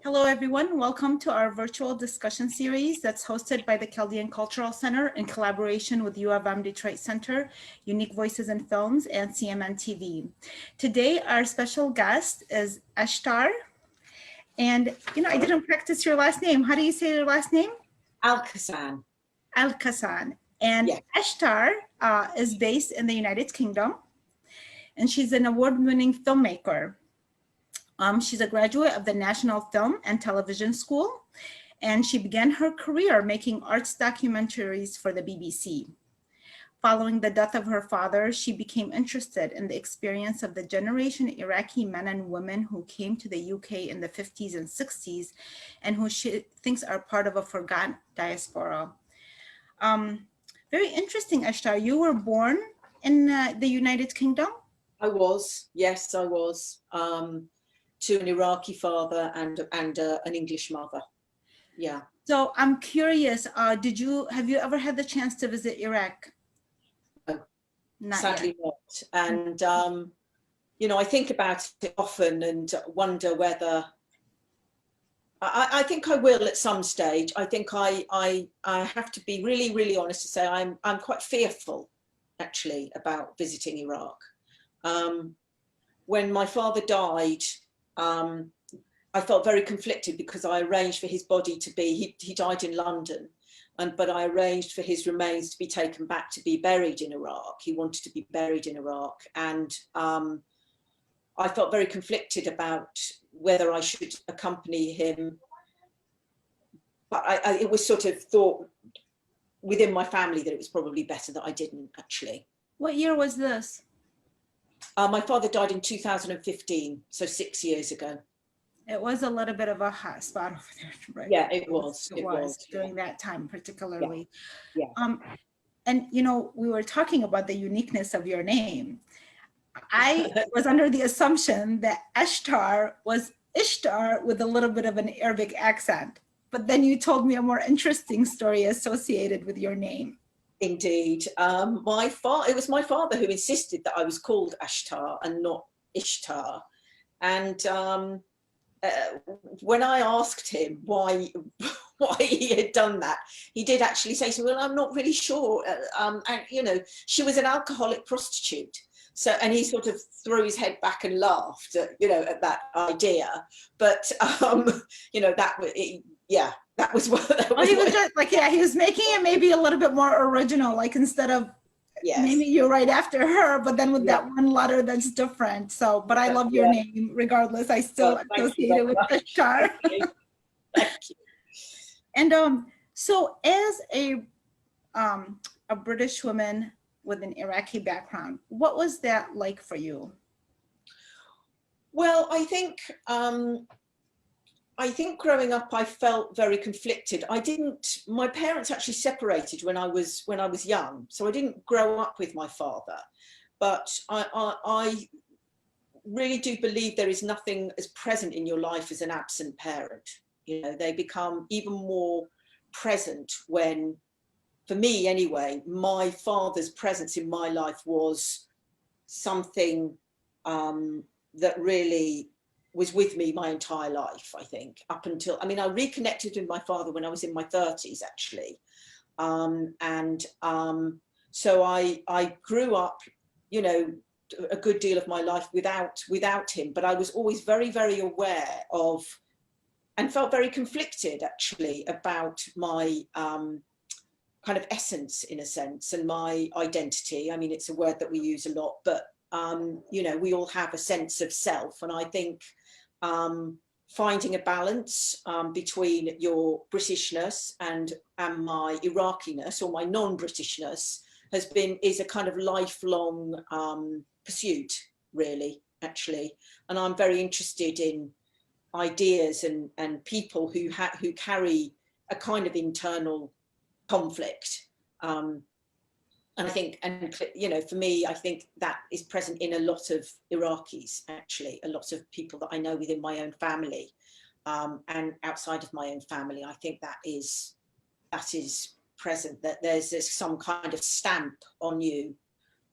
Hello, everyone. Welcome to our virtual discussion series that's hosted by the Chaldean Cultural Center in collaboration with U of M Detroit Center, Unique Voices in Films, and CMN TV. Today, our special guest is Ashtar. And, I didn't practice your last name. How do you say your last name? Alkhirsan. Alkhirsan. And Yeah. Ashtar is based in the United Kingdom, and she's an award-winning filmmaker. She's a graduate of the National Film and Television School, and she began her career making arts documentaries for the BBC. Following the death of her father, she became interested in the experience of the generation of Iraqi men and women who came to the UK in the 50s and 60s, and who she thinks are part of a forgotten diaspora. Very interesting, Ashtar. You were born in the United Kingdom? I was, yes, I was. To an Iraqi father and an English mother. Yeah. So I'm curious, have you ever had the chance to visit Iraq? No, sadly not. And, I think about it often and wonder whether, I think I will at some stage. I think I have to be really, really honest to say I'm quite fearful, actually, about visiting Iraq. When my father died, I felt very conflicted because I arranged for his body to be, he died in London, but I arranged for his remains to be taken back to be buried in Iraq. He wanted to be buried in Iraq. And I felt very conflicted about whether I should accompany him. But it was sort of thought within my family that it was probably better that I didn't, actually. What year was this? My father died in 2015, so 6 years ago. It was a little bit of a hot spot over there, right? Yeah, it was. It was during that time, particularly. Yeah. And we were talking about the uniqueness of your name. I was under the assumption that Ashtar was Ishtar with a little bit of an Arabic accent, but then you told me a more interesting story associated with your name. Indeed. It was my father who insisted that I was called Ashtar and not Ishtar. And when I asked him why he had done that, he did actually say to me, well, I'm not really sure. And, she was an alcoholic prostitute. So, and he sort of threw his head back and laughed at, at that idea. But, that was, yeah. That was what. He was just like, he was making it maybe a little bit more original, like instead of maybe you're right after her, but then with that one letter that's different. So, but I love your name regardless. I still associate it with Ashtar. Thank you. And so, as a British woman with an Iraqi background, what was that like for you? Well, I think growing up, I felt very conflicted. My parents actually separated when I was young, so I didn't grow up with my father. But I really do believe there is nothing as present in your life as an absent parent. They become even more present when, for me anyway, my father's presence in my life was something that really was with me my entire life, I think, up until, I reconnected with my father when I was in my 30s, actually. So I grew up, a good deal of my life without him, but I was always very, very aware of, and felt very conflicted, actually, about my kind of essence, in a sense, and my identity. It's a word that we use a lot, but, we all have a sense of self. And I think finding a balance between your Britishness and my Iraqiness, or my non-Britishness, is a kind of lifelong pursuit, really, actually. And I'm very interested in ideas and people who carry a kind of internal conflict. And I think, for me, I think that is present in a lot of Iraqis, actually, a lot of people that I know within my own family and outside of my own family. I think that is present, that there's some kind of stamp on you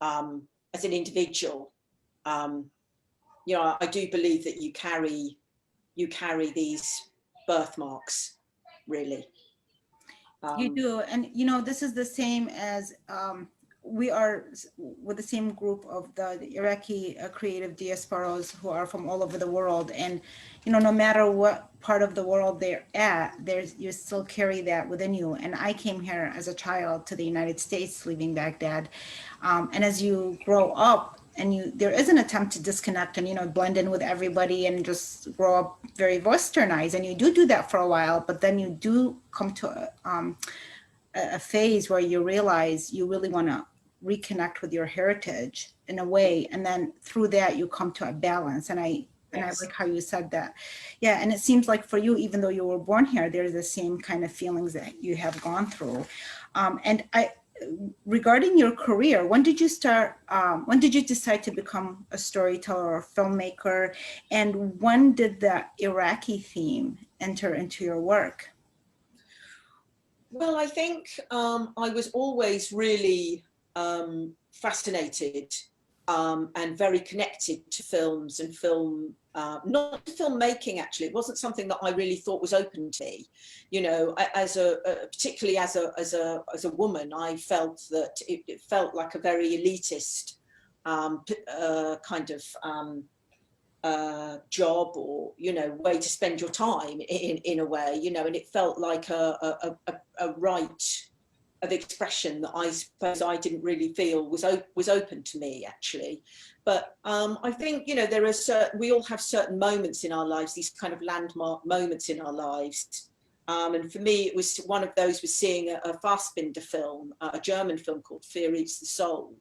as an individual. I do believe that you carry these birthmarks, really. You do. And, you know, this is the same as we are with the same group of the Iraqi creative diasporas who are from all over the world. And, you know, no matter what part of the world they're at, you still carry that within you. And I came here as a child to the United States, leaving Baghdad. And as you grow up, and there is an attempt to disconnect and, you know, blend in with everybody and just grow up very westernized, and you do that for a while, but then you do come to a phase where you realize you really want to reconnect with your heritage in a way, and then through that you come to a balance. And I like how you said that. Yeah, and it seems like for you, even though you were born here, there's the same kind of feelings that you have gone through. Regarding your career, when did you start, when did you decide to become a storyteller or filmmaker? And when did the Iraqi theme enter into your work? Well, I think I was always really fascinated and very connected to films and film, not filmmaking actually. It wasn't something that I really thought was open to me. You know, particularly as a woman, I felt that it felt like a very elitist kind of job, or, you know, way to spend your time in a way, you know, and it felt like a right of expression that I suppose I didn't really feel was open to me actually. But I think, you know, we all have certain moments in our lives, these kind of landmark moments in our lives. And for me, it was one of those was seeing a Fassbinder film, a German film called Fear Eats the Soul,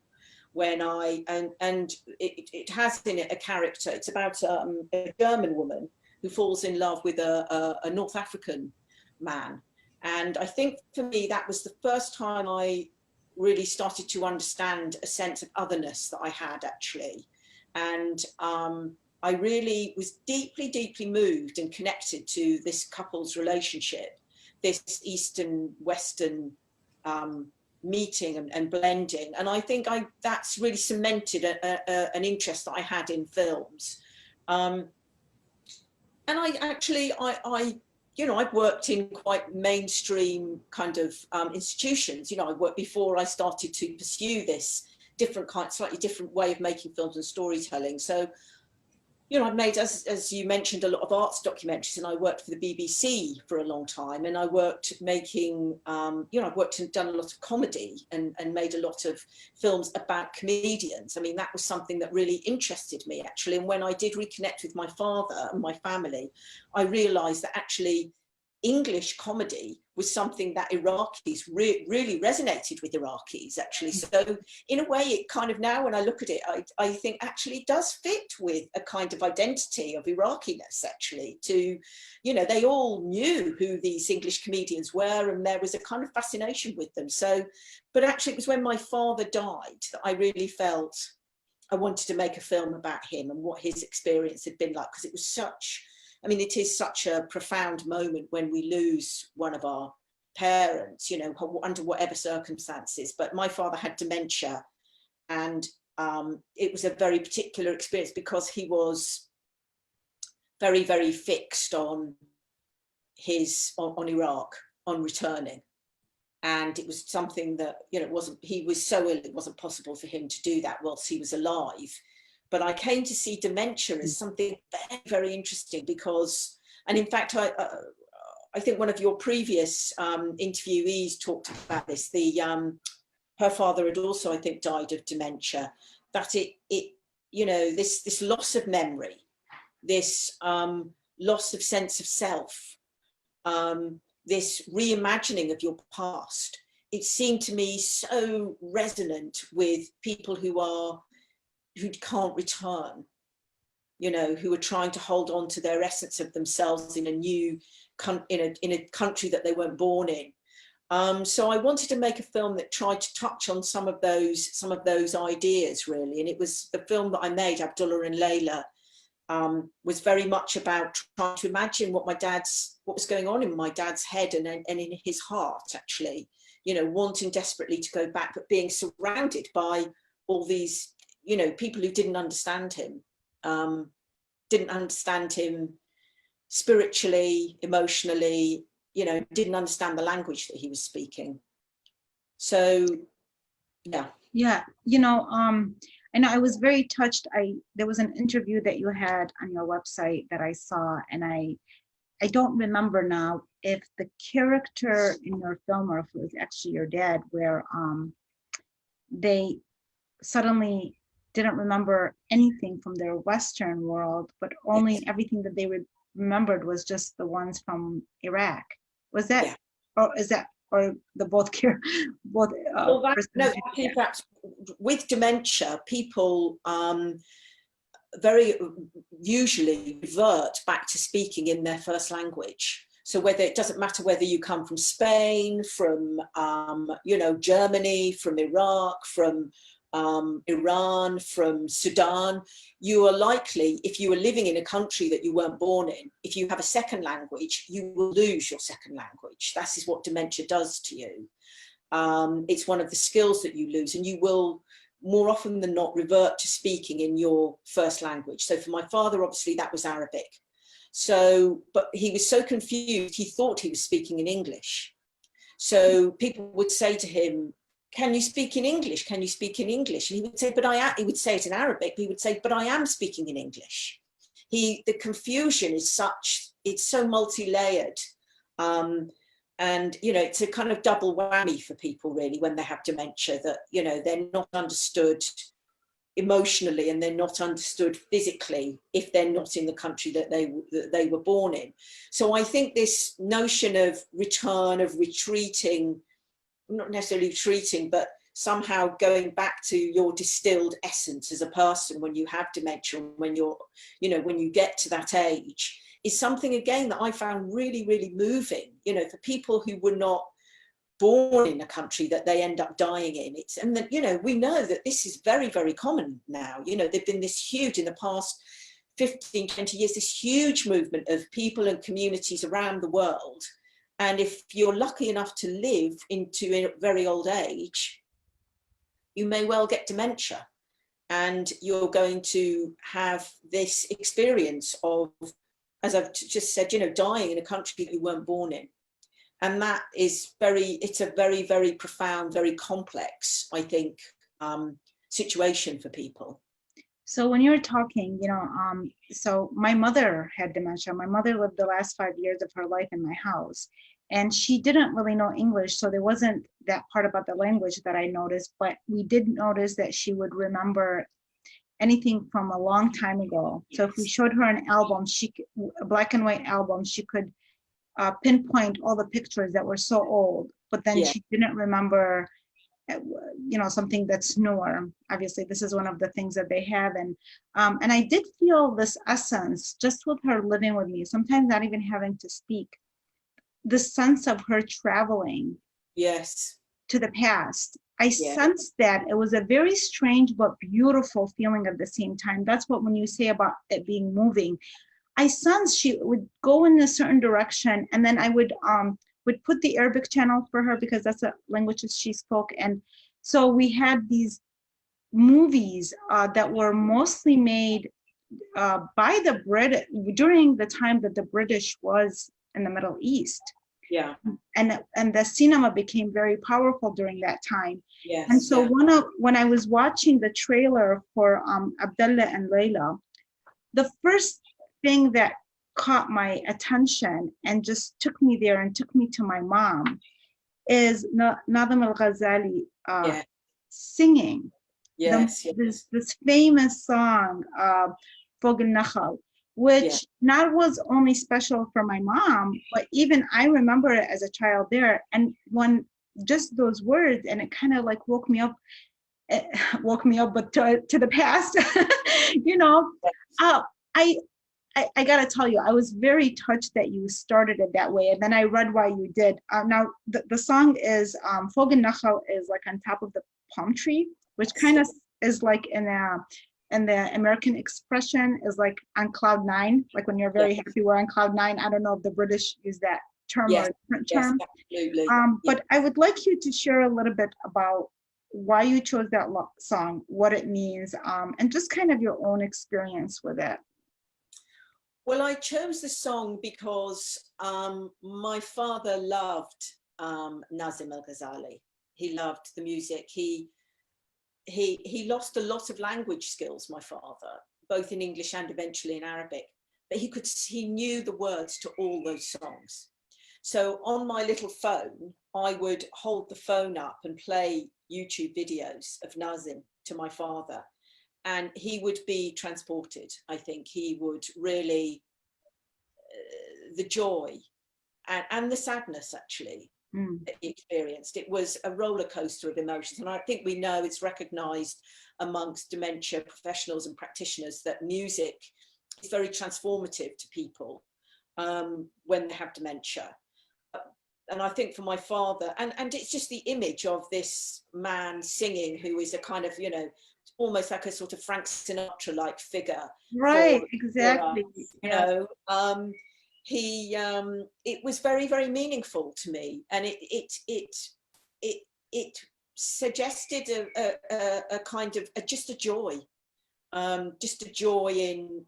when it has in it a character. It's about a German woman who falls in love with a North African man. And I think for me, that was the first time I really started to understand a sense of otherness that I had actually. And I really was deeply, deeply moved and connected to this couple's relationship, this Eastern Western meeting and blending. And I think that's really cemented an interest that I had in films. And you know, I've worked in quite mainstream kind of institutions. You know, I worked before I started to pursue this slightly different way of making films and storytelling. So, you know, I've made, as you mentioned, a lot of arts documentaries, and I worked for the BBC for a long time, and I worked making, you know, I've worked and done a lot of comedy and made a lot of films about comedians. I mean, that was something that really interested me actually. And when I did reconnect with my father and my family, I realized that actually English comedy was something that Iraqis really resonated with Iraqis actually. So in a way, it kind of, now when I look at it, I think actually it does fit with a kind of identity of Iraqiness actually. To, you know, they all knew who these English comedians were, and there was a kind of fascination with them. So, but actually it was when my father died that I really felt I wanted to make a film about him and what his experience had been like, because it was such, I mean, it is such a profound moment when we lose one of our parents, you know, under whatever circumstances. But my father had dementia, and it was a very particular experience because he was very, very fixed on Iraq, on returning. And it was something that, you know, he was so ill, it wasn't possible for him to do that whilst he was alive. But I came to see dementia as something very, very interesting because, and in fact, I think one of your previous interviewees talked about this. Her father had also, I think, died of dementia. That it you know, this loss of memory, this loss of sense of self, this reimagining of your past. It seemed to me so resonant with people who can't return, you know, who are trying to hold on to their essence of themselves in a new, in a country that they weren't born in. So I wanted to make a film that tried to touch on some of those ideas really. And it was the film that I made, Abdullah and Leilah, was very much about trying to imagine what was going on in my dad's head and in his heart actually, you know, wanting desperately to go back, but being surrounded by all these, you know, people who didn't understand him spiritually, emotionally, you know, didn't understand the language that he was speaking. So, yeah. Yeah, you know, I know I was very touched. There was an interview that you had on your website that I saw, and I don't remember now if the character in your film or if it was actually your dad, where they suddenly didn't remember anything from their Western world, but only Yes. everything that they remembered was just the ones from Iraq. Was that, Yeah. or is that, or the both care, both? Well, no, perhaps with dementia, people very usually revert back to speaking in their first language. So whether, it doesn't matter whether you come from Spain, from you know, Germany, from Iraq, from Iran, from Sudan, you are likely, if you are living in a country that you weren't born in, if you have a second language, you will lose your second language. That is what dementia does to you. It's one of the skills that you lose, and you will more often than not revert to speaking in your first language. So for my father, obviously that was Arabic. So, but he was so confused, he thought he was speaking in English. So people would say to him, can you speak in English? Can you speak in English? And he would say, but he would say it in Arabic, but he would say, but I am speaking in English. The confusion is such, it's so multi-layered. And, you know, it's a kind of double whammy for people really when they have dementia, that, you know, they're not understood emotionally and they're not understood physically if they're not in the country that they were born in. So I think this notion of return, of retreating, not necessarily retreating, but somehow going back to your distilled essence as a person when you have dementia, when you're, you know, when you get to that age, is something again that I found really, really moving, you know, for people who were not born in a country that they end up dying in. It's, and then, you know, we know that this is very, very common now. You know, there've been this huge, in the past 15, 20 years, this huge movement of people and communities around the world. And if you're lucky enough to live into a very old age, you may well get dementia. And you're going to have this experience of, as I've just said, you know, dying in a country that you weren't born in. And that is it's a very, very profound, very complex, I think, situation for people. So when you're talking, you know, so my mother had dementia. My mother lived the last 5 years of her life in my house, and she didn't really know English. So there wasn't that part about the language that I noticed, but we did notice that she would remember anything from a long time ago. So if we showed her an album, a black and white album, she could pinpoint all the pictures that were so old, but then she didn't remember, you know, something that's newer. Obviously, this is one of the things that they have. And I did feel this essence just with her living with me, sometimes not even having to speak, the sense of her traveling to the past. I sensed that it was a very strange but beautiful feeling at the same time. That's what, when you say about it being moving, I sensed she would go in a certain direction, and then I would put the Arabic channel for her because that's a language that she spoke. And so we had these movies that were mostly made by the British during the time that the British was in the Middle East. Yeah. And the cinema became very powerful during that time. Yes. And so when I was watching the trailer for Abdullah and Leilah, the first thing that caught my attention and just took me there and took me to my mom is Nazim al-Ghazali singing this famous song, Fog al-Nakhal, which not was only special for my mom, but even I remember it as a child there. And when just those words, and it kind of like woke me up, but to the past, you know. I gotta tell you, I was very touched that you started it that way, and then I read why you did. Now the song is Fog al-Nakhal is like on top of the palm tree, which kind of is like in the American expression is like on cloud nine, like when you're very happy, we're on cloud nine. I don't know if the British use that term or a different term. Absolutely. But I would like you to share a little bit about why you chose that song, what it means, and just kind of your own experience with it. Well, I chose the song because my father loved Nazim al-Ghazali. He loved the music. He lost a lot of language skills, my father, both in English and eventually in Arabic, but he knew the words to all those songs. So on my little phone, I would hold the phone up and play YouTube videos of Nazim to my father, and he would be transported. I think he would really, the joy and the sadness actually that he experienced. It was a roller coaster of emotions. And I think we know it's recognized amongst dementia professionals and practitioners that music is very transformative to people when they have dementia. And I think for my father, and it's just the image of this man singing who is a kind of, you know, almost like a sort of Frank Sinatra-like figure. Right, exactly. You know, it was very, very meaningful to me, and it suggested a kind of just a joy in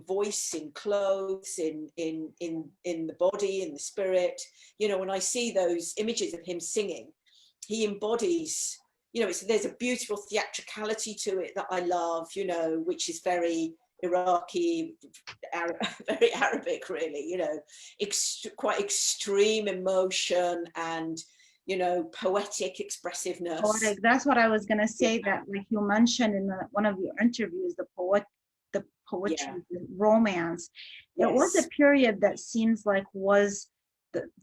voice, in clothes, in the body, in the spirit. You know, when I see those images of him singing, he embodies, you know, there's a beautiful theatricality to it that I love, you know, which is very Iraqi, very Arabic, really, you know, quite extreme emotion and, you know, poetic expressiveness. Poetic. That's what I was gonna say. That, like you mentioned in one of your interviews, the poetry, the romance. It was a period that seems like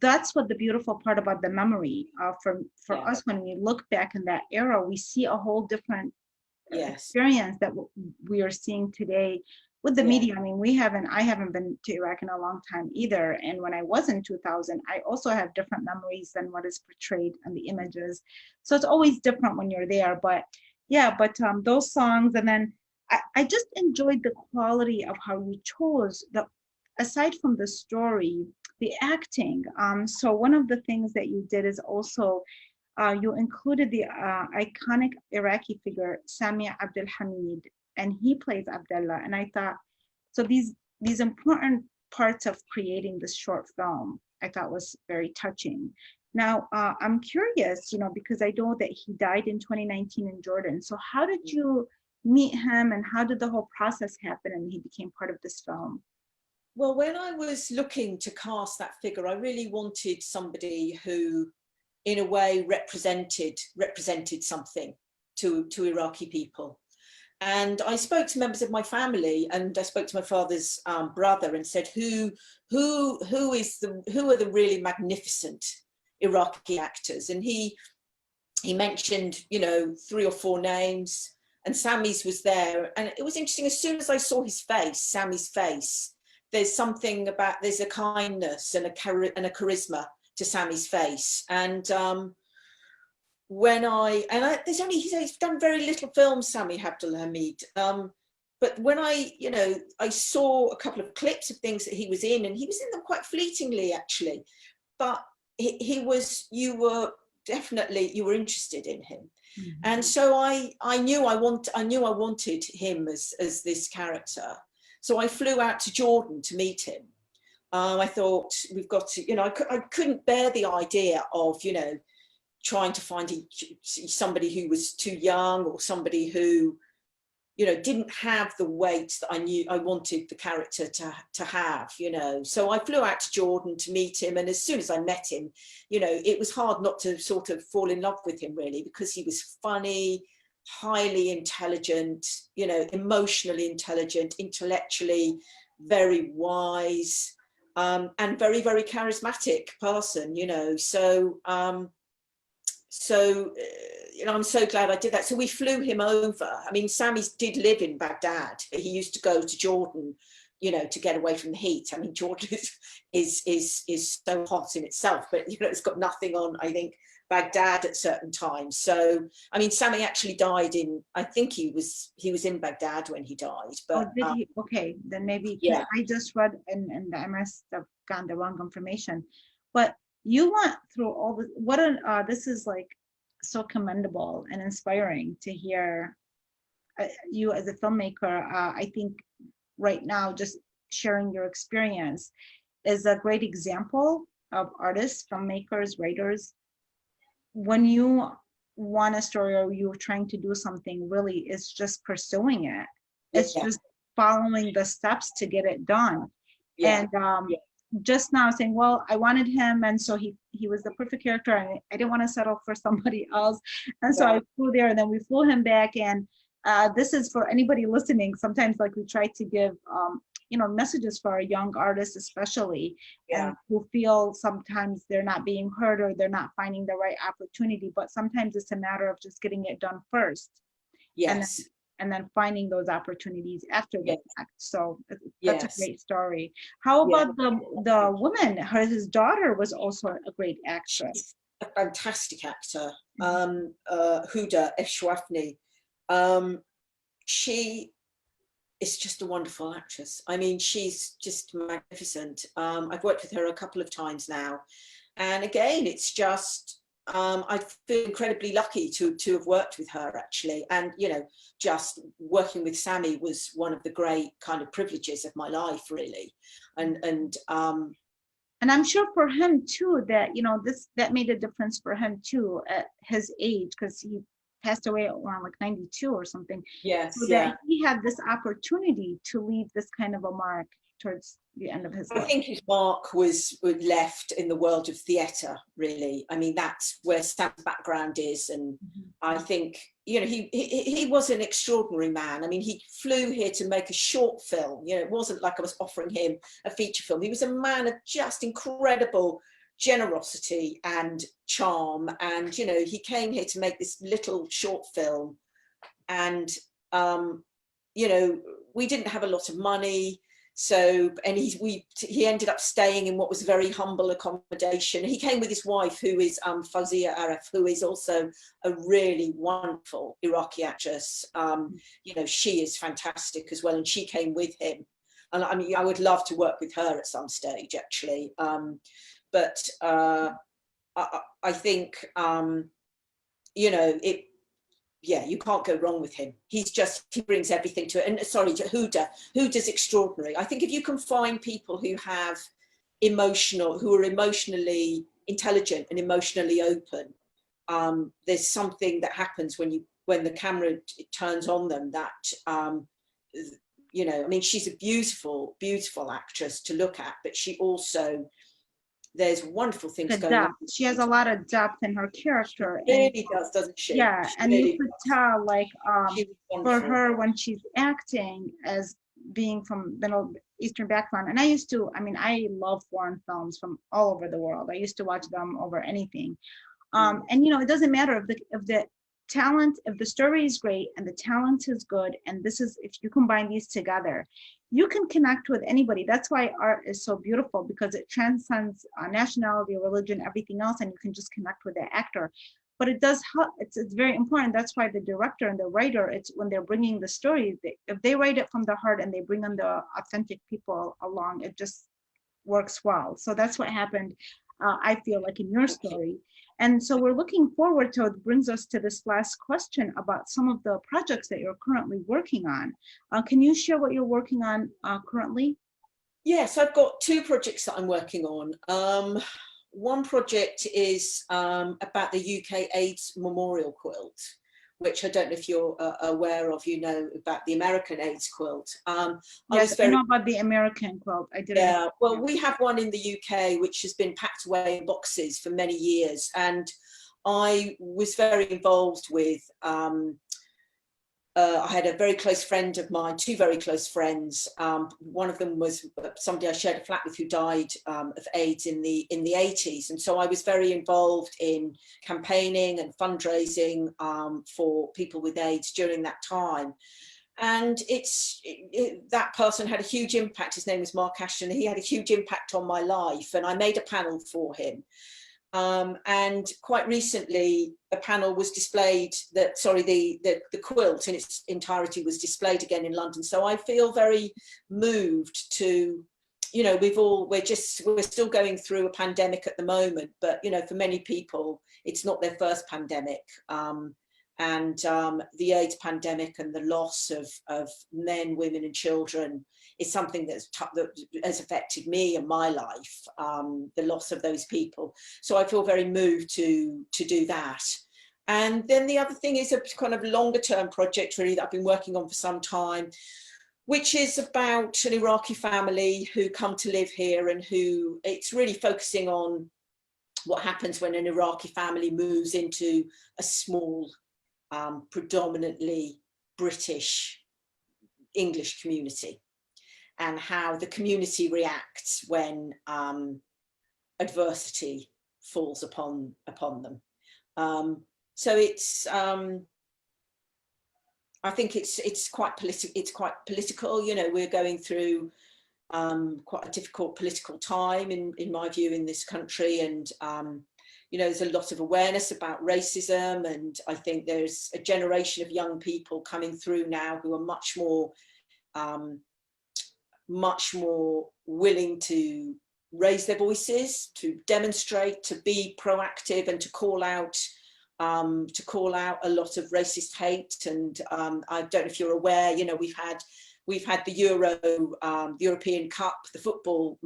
that's what the beautiful part about the memory. For us, when we look back in that era, we see a whole different experience that we are seeing today with the media. I mean, I haven't been to Iraq in a long time either. And when I was in 2000, I also have different memories than what is portrayed in the images. So it's always different when you're there. But yeah, those songs, and then I just enjoyed the quality of how you chose aside from the story, the acting. So one of the things that you did is also you included the iconic Iraqi figure, Sami Abdul Hameed, and he plays Abdullah. And I thought, so these important parts of creating this short film, I thought was very touching. Now, I'm curious, you know, because I know that he died in 2019 in Jordan. So how did you meet him, and how did the whole process happen and he became part of this film? Well, when I was looking to cast that figure, I really wanted somebody who, in a way, represented something to Iraqi people. And I spoke to members of my family, and I spoke to my father's brother and said, who are the really magnificent Iraqi actors? And he mentioned, you know, 3 or 4 names, and Sami's was there. And it was interesting, as soon as I saw his face, Sami's face, there's something about, there's a kindness and a charisma to Sami's face. And he's done very little films, Sami Abdul Hameed. But when I saw a couple of clips of things that he was in, and he was in them quite fleetingly, actually. But you were interested in him. Mm-hmm. And so I knew I wanted him as this character. So I flew out to Jordan to meet him. I thought, we've got to, you know, I couldn't bear the idea of, you know, trying to find somebody who was too young, or somebody who, you know, didn't have the weight that I knew I wanted the character to have, you know. So I flew out to Jordan to meet him, and as soon as I met him, you know, it was hard not to sort of fall in love with him, really, because he was funny, highly intelligent, you know, emotionally intelligent, intellectually very wise, and very, very charismatic person, you know. So you know, I'm so glad I did that. So we flew him over. I mean, Sami did live in Baghdad, but he used to go to Jordan, you know, to get away from the heat. I mean, Jordan is so hot in itself, but, you know, it's got nothing on, I think, Baghdad at certain times. So, I mean, Sami actually died I think he was in Baghdad when he died. But did he? Okay, then maybe, yeah. I just read, and I must have gotten the wrong information. But you went through all this. This is like so commendable and inspiring to hear you as a filmmaker. I think right now, just sharing your experience is a great example of artists, filmmakers, writers. When you want a story or you're trying to do something, really, it's just pursuing it. It's just following the steps to get it done. And just now saying, well, I wanted him, and so he was the perfect character, and I didn't want to settle for somebody else, and so I flew there, and then we flew him back. And this is for anybody listening. Sometimes, like, we try to give messages for our young artists, especially, and who feel sometimes they're not being heard or they're not finding the right opportunity. But sometimes it's a matter of just getting it done first. Yes. And then finding those opportunities after the fact. So that's a great story. How about the woman? His daughter was also a great actress. She's a fantastic actor, Huda Eshwafni. She is just a wonderful actress. I mean, she's just magnificent. I've worked with her a couple of times now. And again, it's just, I feel incredibly lucky to have worked with her, actually. And, just working with Sami was one of the great kind of privileges of my life, really. And I'm sure for him too, that, that made a difference for him too, at his age, because he passed away around like 92 or something. Yes. So that he had this opportunity to leave this kind of a mark towards the end of his life. I think his mark was left in the world of theatre, really. I mean, that's where Sam's background is. And I think, he was an extraordinary man. I mean, he flew here to make a short film. It wasn't like I was offering him a feature film. He was a man of just incredible generosity and charm. And, he came here to make this little short film. And, we didn't have a lot of money. So, and he ended up staying in what was very humble accommodation. He came with his wife, who is Fawzia Aref, who is also a really wonderful Iraqi actress. She is fantastic as well, and she came with him. And I mean, I would love to work with her at some stage, actually. But I think, you can't go wrong with him. He brings everything to it. And sorry, to Huda's extraordinary. I think if you can find people who are emotionally intelligent and emotionally open, there's something that happens when the camera turns on them that, I mean, she's a beautiful, beautiful actress to look at, but she also, there's wonderful things going on. She has a lot of depth in her character. She really does, doesn't she? Yeah, she and really you could tell, like, for her, when she's acting as being from Middle Eastern background, and I love foreign films from all over the world. I used to watch them over anything. And it doesn't matter if the talent, if the story is great and the talent is good, and if you combine these together, you can connect with anybody. That's why art is so beautiful, because it transcends nationality, religion, everything else, and you can just connect with the actor. But it does help. It's very important. That's why the director and the writer, it's when they're bringing the story, if they write it from the heart and they bring in the authentic people along, it just works well. So that's what happened, I feel like, in your story. And so we're looking forward to, it brings us to this last question about some of the projects that you're currently working on. Can you share what you're working on currently? Yes, I've got two projects that I'm working on. One project is about the UK AIDS Memorial Quilt, which I don't know if you're aware of, about the American AIDS quilt. Yes, I know about the American quilt. I did. Yeah, well, we have one in the UK, which has been packed away in boxes for many years. And I was very involved with, I had a very close friend of mine, two very close friends. One of them was somebody I shared a flat with who died of AIDS in the 80s. And so I was very involved in campaigning and fundraising for people with AIDS during that time. And that person had a huge impact. His name was Mark Ashton. He had a huge impact on my life, and I made a panel for him. And quite recently, a panel was displayed the quilt in its entirety was displayed again in London. So I feel very moved to, we're still going through a pandemic at the moment, but, for many people, it's not their first pandemic. And the AIDS pandemic and the loss of men, women and children is something that has affected me and my life, the loss of those people. So I feel very moved to do that. And then the other thing is a kind of longer term project really that I've been working on for some time, which is about an Iraqi family who come to live here, and who it's really focusing on what happens when an Iraqi family moves into a small, predominantly British English community, and how the community reacts when adversity falls upon them. So it's I think it's quite political. You know, we're going through quite a difficult political time in my view in this country, and you know, there's a lot of awareness about racism, and I think there's a generation of young people coming through now who are much more willing to raise their voices, to demonstrate, to be proactive, and to call out a lot of racist hate. And I don't know if you're aware, you know, we've had the the European Cup, the football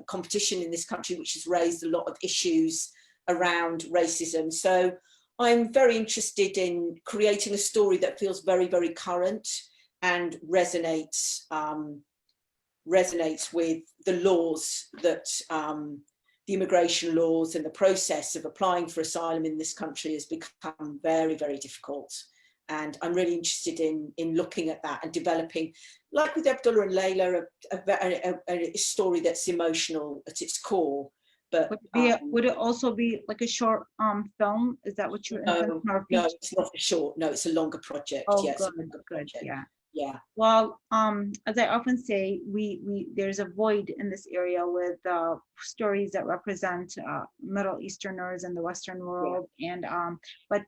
competition in this country, which has raised a lot of issues around racism. So I'm very interested in creating a story that feels very, very current and resonates with the laws that the immigration laws, and the process of applying for asylum in this country has become very, very difficult. And I'm really interested in looking at that and developing, like with Abdullah and Leilah, a story that's emotional at its core. But would it also be like a short film? Is that what you're no, it's not a short. No, it's a longer project. Oh, yes, good. Yeah. Yeah. Well, as I often say, there's a void in this area with stories that represent Middle Easterners in the Western world, yeah. And but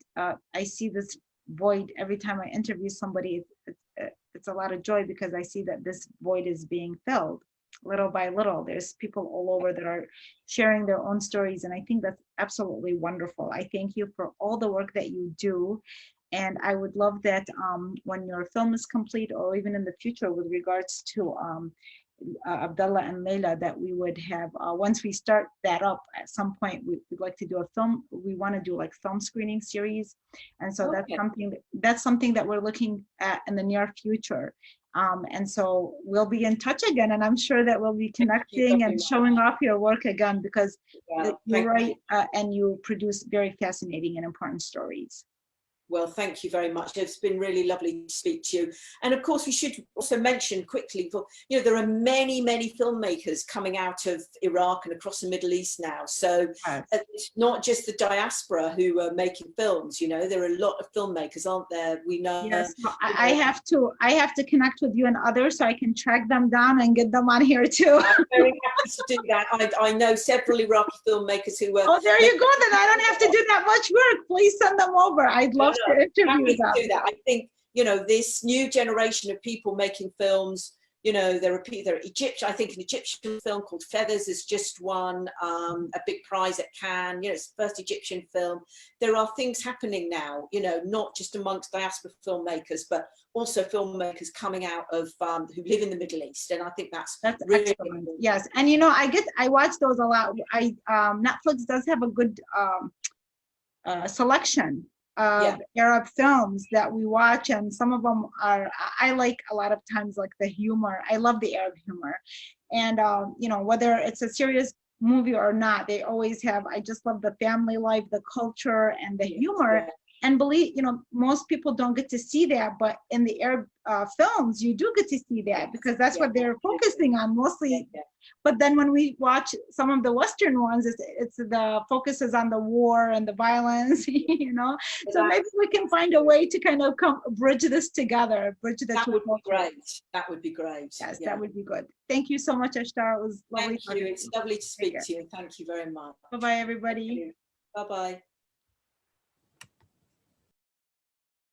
I see this void every time I interview somebody. It's a lot of joy, because I see that this void is being filled little by little. There's people all over that are sharing their own stories, and I think that's absolutely wonderful. I thank you for all the work that you do. And I would love that when your film is complete, or even in the future with regards to Abdullah and Leilah, that we would have, once we start that up at some point, we'd like to do a film. We want to do like film screening series. And so that's something that we're looking at in the near future. And so we'll be in touch again, and I'm sure that we'll be connecting and showing off your work again, because you're right, and you produce very fascinating and important stories. Well, thank you very much. It's been really lovely to speak to you. And of course, we should also mention quickly, you know, there are many, many filmmakers coming out of Iraq and across the Middle East now. So it's not just the diaspora who are making films, you know, there are a lot of filmmakers, aren't there? We know. Yes, I have to connect with you and others so I can track them down and get them on here too. I'm very happy to do that. I know several Iraqi filmmakers who were. Oh, there you go. Then I don't have to do that much work. Please send them over. I'd love to interview them. Do that. I think, you know, this new generation of people making films, you know, there are Egyptian, I think an Egyptian film called Feathers has just won a big prize at Cannes. You know, it's the first Egyptian film. There are things happening now, you know, not just amongst diaspora filmmakers, but also filmmakers coming out of who live in the Middle East. And I think that's really excellent. Yes, and you know, I watch those a lot. Netflix does have a good selection of Arab films that we watch, and some of them I like a lot of times, like the humor. I love the Arab humor, and you know, whether it's a serious movie or not, they always have. I just love the family life, the culture, and the humor. And believe, you know, most people don't get to see that, but in the Arab films, you do get to see that, because that's what they're focusing on mostly. But then when we watch some of the Western ones, it's the focus is on the war and the violence, you know. So maybe we can find a way to kind of bridge this together. That would be great. That would be great. Yes, that would be good. Thank you so much, Ashtar. It was lovely. Thank you. It's lovely to speak to you. Thank you very much. Bye-bye, everybody. Bye-bye.